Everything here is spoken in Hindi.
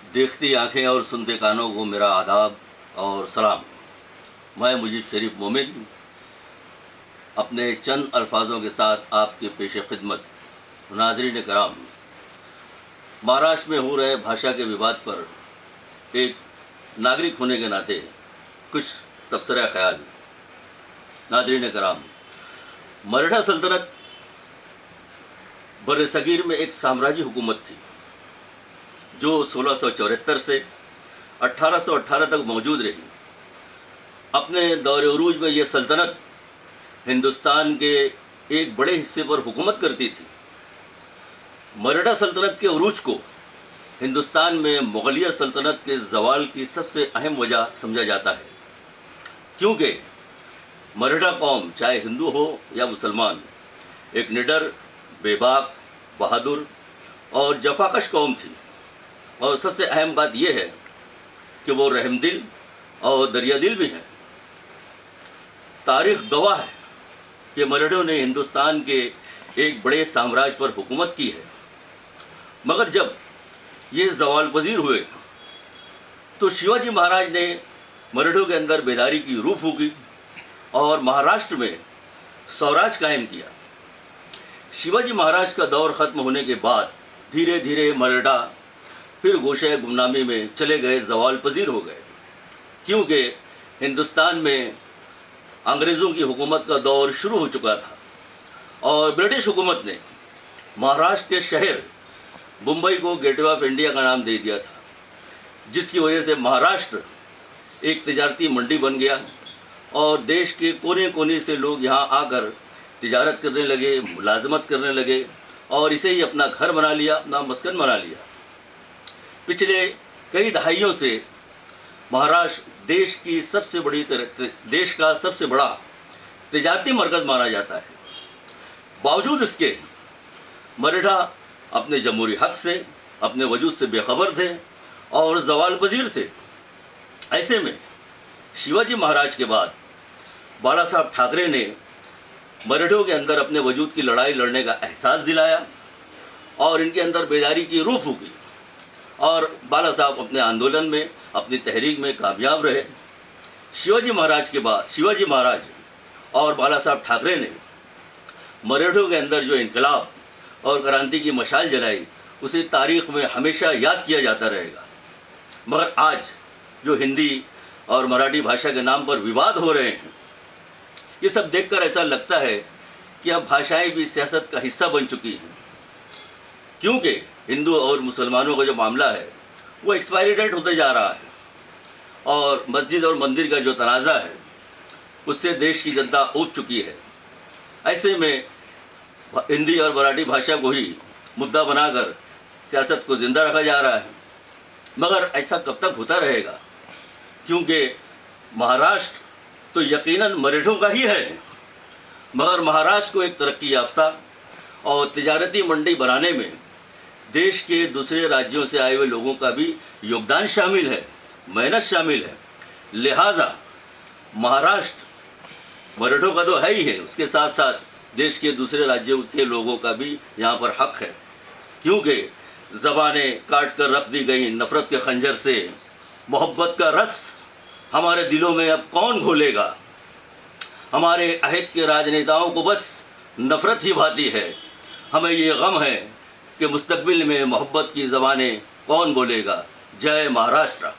देखती आंखें और सुनते कानों को मेरा आदाब और सलाम। मैं मुजीब शरीफ मोमिन अपने चंद अल्फाजों के साथ आपके पेश खिदमत। नाज़रीन कराम, महाराष्ट्र में हो रहे भाषा के विवाद पर एक नागरिक होने के नाते कुछ तबसरा ख्याल। नाज़रीन कराम, मराठा सल्तनत बरसगीर में एक साम्राज्य हुकूमत थी जो 1674 से 1818 तक मौजूद रही। अपने दौर उरूज में यह सल्तनत हिंदुस्तान के एक बड़े हिस्से पर हुकूमत करती थी। मराठा सल्तनत के उरूज को हिंदुस्तान में मुगलिया सल्तनत के ज़वाल की सबसे अहम वजह समझा जाता है, क्योंकि मराठा कौम चाहे हिंदू हो या मुसलमान एक निडर, बेबाक, बहादुर और जफाकश कौम थी। और सबसे अहम बात यह है कि वो रहमदिल और दरियादिल भी हैं। तारीख़ गवाह है कि मराठों ने हिंदुस्तान के एक बड़े साम्राज्य पर हुकूमत की है, मगर जब ये ज़वाल पजीर हुए तो शिवाजी महाराज ने मराठों के अंदर बेदारी की रूह फूकी और महाराष्ट्र में स्वराज कायम किया। शिवाजी महाराज का दौर ख़त्म होने के बाद धीरे धीरे मराठा फिर गोशे गुमनामी में चले गए, ज़वाल पजीर हो गए, क्योंकि हिंदुस्तान में अंग्रेज़ों की हुकूमत का दौर शुरू हो चुका था और ब्रिटिश हुकूमत ने महाराष्ट्र के शहर मुंबई को गेटवे ऑफ इंडिया का नाम दे दिया था, जिसकी वजह से महाराष्ट्र एक तिजारती मंडी बन गया और देश के कोने कोने से लोग यहाँ आकर तिजारत करने लगे, मुलाजमत करने लगे और इसे ही अपना घर बना लिया, अपना मस्कन बना लिया। पिछले कई दहाइयों से महाराष्ट्र देश का सबसे बड़ा तिजारती मरकज़ माना जाता है। बावजूद इसके मराठा अपने जमहूरी हक से, अपने वजूद से बेखबर थे और ज़वाल पजीर थे। ऐसे में शिवाजी महाराज के बाद बाला साहब ठाकरे ने मराठों के अंदर अपने वजूद की लड़ाई लड़ने का एहसास दिलाया और इनके अंदर बेदारी की रूह फूकी और बाला साहब अपने आंदोलन में, अपनी तहरीक में कामयाब रहे। शिवाजी महाराज के बाद शिवाजी महाराज और बाला साहब ठाकरे ने मराठों के अंदर जो इनकलाब और क्रांति की मशाल जलाई, उसे तारीख़ में हमेशा याद किया जाता रहेगा। मगर आज जो हिंदी और मराठी भाषा के नाम पर विवाद हो रहे हैं, ये सब देखकर ऐसा लगता है कि अब भाषाएं भी सियासत का हिस्सा बन चुकी हैं, क्योंकि हिंदू और मुसलमानों का जो मामला है वो एक्सपायरी डेट होते जा रहा है और मस्जिद और मंदिर का जो तनाज़ा है उससे देश की जनता ऊब चुकी है। ऐसे में हिंदी और मराठी भाषा को ही मुद्दा बनाकर सियासत को ज़िंदा रखा जा रहा है। मगर ऐसा कब तक होता रहेगा, क्योंकि महाराष्ट्र तो यकीनन मराठों का ही है, मगर महाराष्ट्र को एक तरक्की याफ्ता और तिजारती मंडी बनाने में देश के दूसरे राज्यों से आए हुए लोगों का भी योगदान शामिल है, मेहनत शामिल है। लिहाजा महाराष्ट्र मराठों का तो है ही है, उसके साथ साथ देश के दूसरे राज्यों के लोगों का भी यहाँ पर हक है, क्योंकि ज़बानें काट कर रख दी गई नफ़रत के खंजर से। मोहब्बत का रस हमारे दिलों में अब कौन घोलेगा? हमारे अहद के राजनेताओं को बस नफ़रत ही भाती है। हमें ये गम है कि मुस्तकबिल में मोहब्बत की ज़बानें कौन बोलेगा। जय महाराष्ट्र।